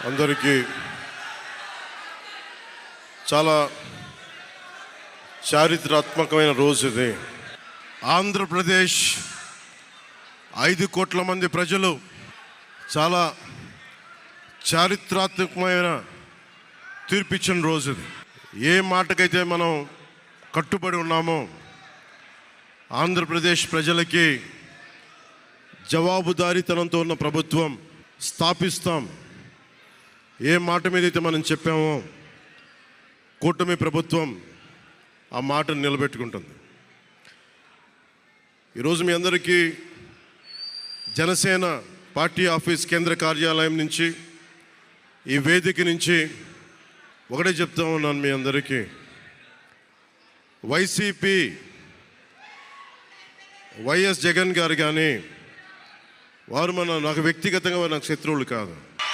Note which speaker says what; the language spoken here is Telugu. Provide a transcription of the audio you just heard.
Speaker 1: అందరికీ చాలా చారిత్రాత్మకమైన రోజు ఇది. ఆంధ్రప్రదేశ్ 5 కోట్ల మంది ప్రజలు చాలా చారిత్రాత్మకమైన తీర్పిచ్చిన రోజు ఇది. ఏ మాటకైతే మనం కట్టుబడి ఉన్నామో ఆంధ్రప్రదేశ్ ప్రజలకి జవాబుదారీతనంతో ఉన్న ప్రభుత్వం స్థాపిస్తాం. ఏ మాట మీదైతే మనం చెప్పామో కూటమి ప్రభుత్వం ఆ మాటను నిలబెట్టుకుంటుంది. ఈరోజు మీ అందరికీ జనసేన పార్టీ ఆఫీస్ కేంద్ర కార్యాలయం నుంచి, ఈ వేదిక నుంచి ఒకటే చెప్తా ఉన్నాను మీ అందరికీ, వైసీపీ వైఎస్ జగన్ గారు కానీ వారు నాకు వ్యక్తిగతంగా నాకు శత్రువులు కాదు.